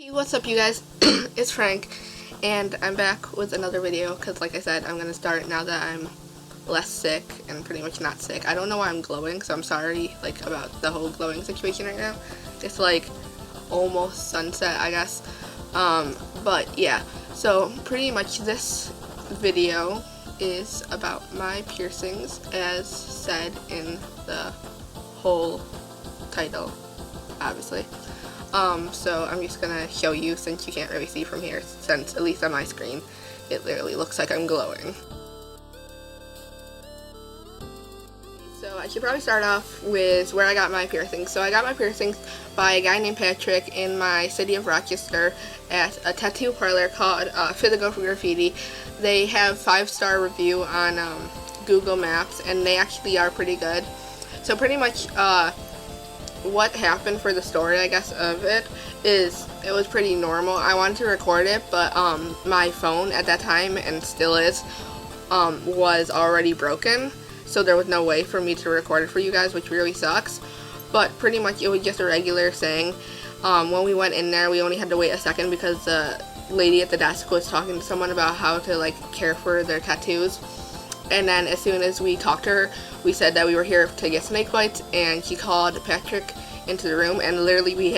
Hey, what's up you guys? It's Frank, and I'm back with another video because like I said, I'm gonna start now that I'm less sick and pretty much not sick. I don't know why I'm glowing, so I'm sorry about the whole glowing situation right now. It's almost sunset, I guess. But yeah, so pretty much this video is about my piercings as said in the whole title, obviously. So I'm just gonna show you since you can't really see from here, since at least on my screen it literally looks like I'm glowing. So I should probably start off with where I got my piercings. So I got my piercings by a guy named Patrick in my city of Rochester at a tattoo parlor called Physical Graffiti. They have 5-star review on Google Maps, and they actually are pretty good. So pretty much what happened for the story, I guess, of it is it was pretty normal. I wanted to record it, but my phone at that time, and still is, was already broken, so there was no way for me to record it for you guys, which really sucks. But pretty much it was just a regular thing. When we went in there, we only had to wait a second because the lady at the desk was talking to someone about how to care for their tattoos. And then as soon as we talked to her, we said that we were here to get snake bites, and she called Patrick into the room, and literally we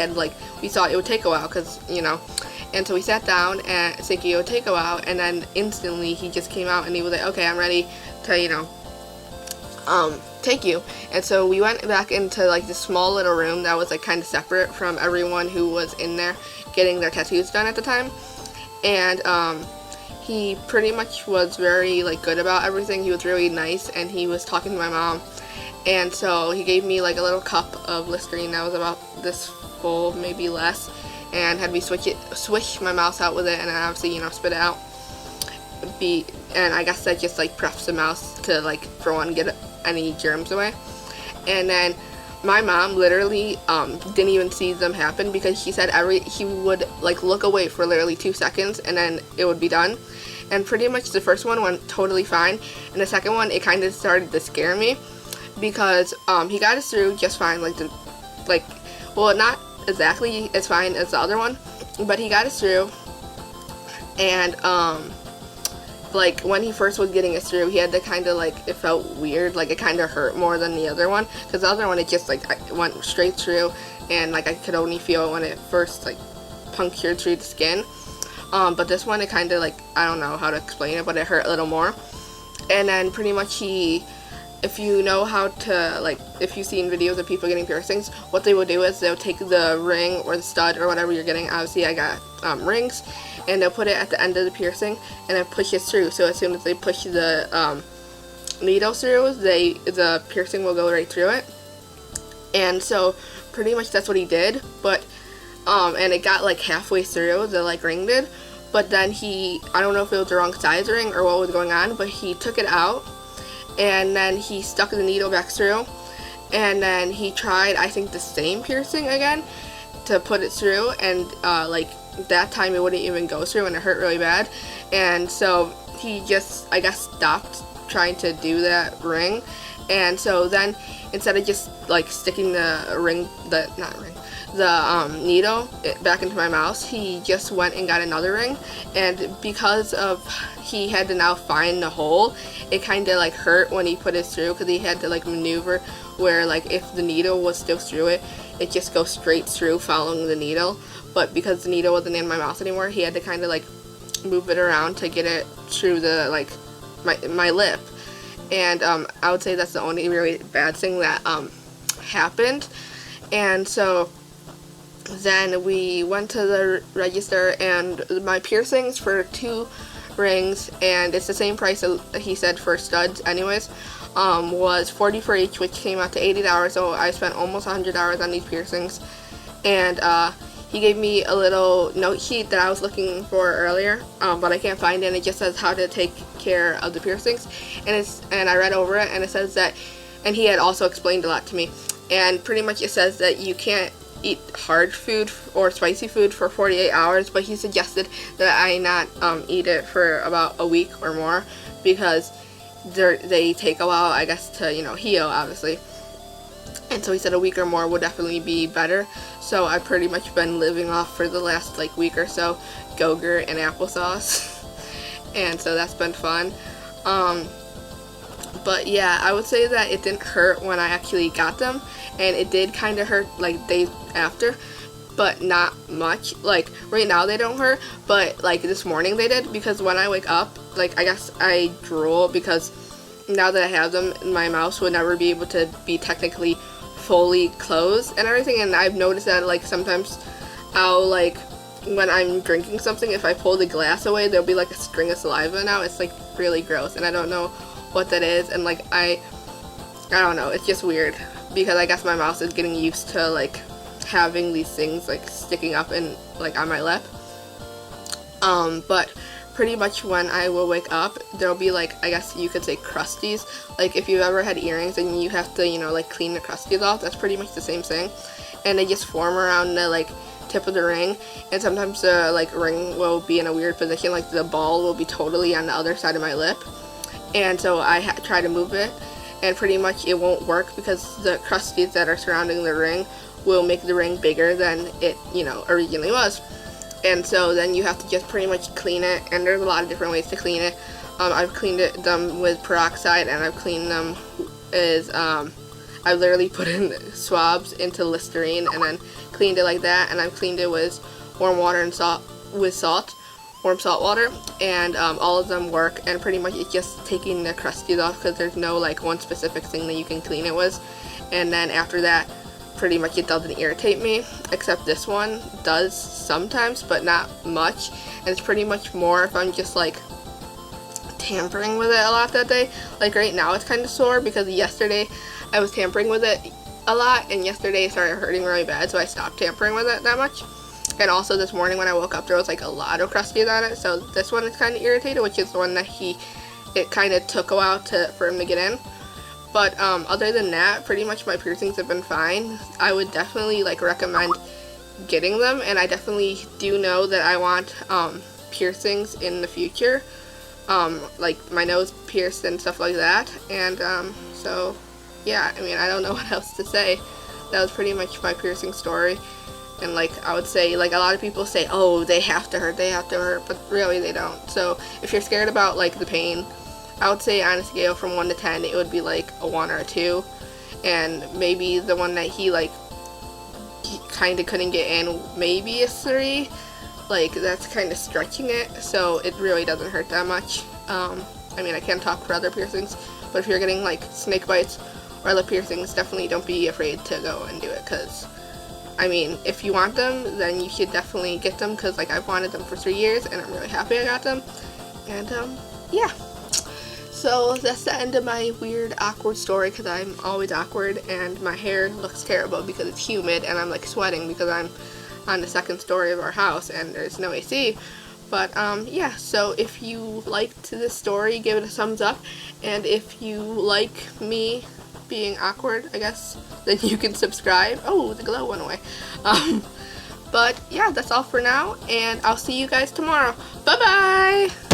thought it would take a while because, and so we sat down and thinking it would take a while, and then instantly he just came out and he was like, okay, I'm ready to, take you. And so we went back into this small little room that was kind of separate from everyone who was in there getting their tattoos done at the time. And he pretty much was very good about everything. He was really nice, and he was talking to my mom, and so he gave me a little cup of Listerine that was about this full, maybe less, and had me swish my mouth out with it, and then obviously spit it out. And I guess that just preps the mouth to for one, get any germs away. And then my mom literally didn't even see them happen, because she said he would look away for literally 2 seconds and then it would be done. And pretty much the first one went totally fine, and the second one, it kind of started to scare me, because he got us through just fine, well, not exactly as fine as the other one, but he got us through. And when he first was getting us through, he had to kind of it felt weird, it kind of hurt more than the other one, because the other one, it just went straight through, and I could only feel it when it first punctured through the skin. But this one, it kind of I don't know how to explain it, but it hurt a little more. And then pretty much if you know how to, if you've seen videos of people getting piercings, what they will do is they'll take the ring or the stud or whatever you're getting. Obviously I got rings, and they'll put it at the end of the piercing and then push it through. So as soon as they push the needle through, the piercing will go right through it. And so pretty much that's what he did, but and it got halfway through, the ring did, but then I don't know if it was the wrong size ring or what was going on, but he took it out, and then he stuck the needle back through, and then he tried, I think, the same piercing again to put it through, and that time it wouldn't even go through, and it hurt really bad. And so he just, I guess, stopped trying to do that ring. And so then instead of just sticking the needle back into my mouth, he just went and got another ring. And because of he had to now find the hole, it kind of hurt when he put it through, because he had to maneuver where if the needle was still through it, it just goes straight through following the needle. But because the needle wasn't in my mouth anymore, he had to kind of move it around to get it through the my lip. And I would say that's the only really bad thing that happened. And so then we went to the register, and my piercings for 2 rings, and it's the same price that he said for studs anyways, was $40 for each, which came out to $80. So I spent almost $100 on these piercings. And he gave me a little note sheet that I was looking for earlier, but I can't find it, and it just says how to take care of the piercings, and I read over it, and it says that, and he had also explained a lot to me, and pretty much it says that you can't eat hard food or spicy food for 48 hours, but he suggested that I not eat it for about a week or more, because they take a while, I guess, to heal, obviously. And so he said a week or more would definitely be better. so I've pretty much been living off for the last like week or so Go-Gurt and applesauce. And so that's been fun. But yeah, I would say that it didn't hurt when I actually got them, and it did kind of hurt like days after, but not much. Like right now they don't hurt, but like this morning they did, because when I wake up, like I guess I drool, because now that I have them, my mouth would never be able to be technically fully closed and everything. And I've noticed that like sometimes I'll like, when I'm drinking something, if I pull the glass away, there'll be like a string of saliva now. It's like really gross, and I don't know what that is. And like I don't know, it's just weird, because I guess my mouth is getting used to like having these things like sticking up and like on my lip. But pretty much when I will wake up, there'll be like, I guess you could say crusties. Like if you've ever had earrings and you have to, you know, like clean the crusties off, that's pretty much the same thing. And they just form around the like tip of the ring, and sometimes the like ring will be in a weird position, like the ball will be totally on the other side of my lip. And so I try to move it, and pretty much it won't work, because the crusties that are surrounding the ring will make the ring bigger than it, you know, originally was. And so then you have to just pretty much clean it, and there's a lot of different ways to clean it. I've cleaned them with peroxide, and I've cleaned them is I've literally put in swabs into Listerine and then cleaned it like that, and I've cleaned it with warm water and warm salt water, and all of them work. And pretty much it's just taking the crusties off, because there's no like one specific thing that you can clean it with. And then after that, pretty much it doesn't irritate me, except this one does sometimes, but not much. And it's pretty much more if I'm just like tampering with it a lot that day. Like right now it's kind of sore, because yesterday I was tampering with it a lot, and yesterday it started hurting really bad, so I stopped tampering with it that much. And also this morning when I woke up, there was like a lot of crusties on it, so this one is kind of irritated, which is the one that it kind of took a while for him to get in. But other than that, pretty much my piercings have been fine. I would definitely like recommend getting them, and I definitely do know that I want piercings in the future, like my nose pierced and stuff like that. And so yeah, I mean, I don't know what else to say. That was pretty much my piercing story. And like I would say, like a lot of people say, oh, they have to hurt, but really they don't. So if you're scared about like the pain, I would say on a scale from 1 to 10, it would be like a 1 or a 2. And maybe the one that he kind of couldn't get in, maybe a 3. Like that's kind of stretching it, so it really doesn't hurt that much. I mean, I can't talk for other piercings, but if you're getting like snake bites or lip piercings, definitely don't be afraid to go and do it, because I mean, if you want them, then you should definitely get them, because like I've wanted them for 3 years, and I'm really happy I got them. And yeah, so that's the end of my weird awkward story, because I'm always awkward, and my hair looks terrible because it's humid, and I'm like sweating because I'm on the 2nd story of our house and there's no AC. But yeah, so if you liked this story, give it a thumbs up, and if you like me being awkward, I guess, then you can subscribe. Oh, the glow went away. But yeah, that's all for now, and I'll see you guys tomorrow. Bye bye.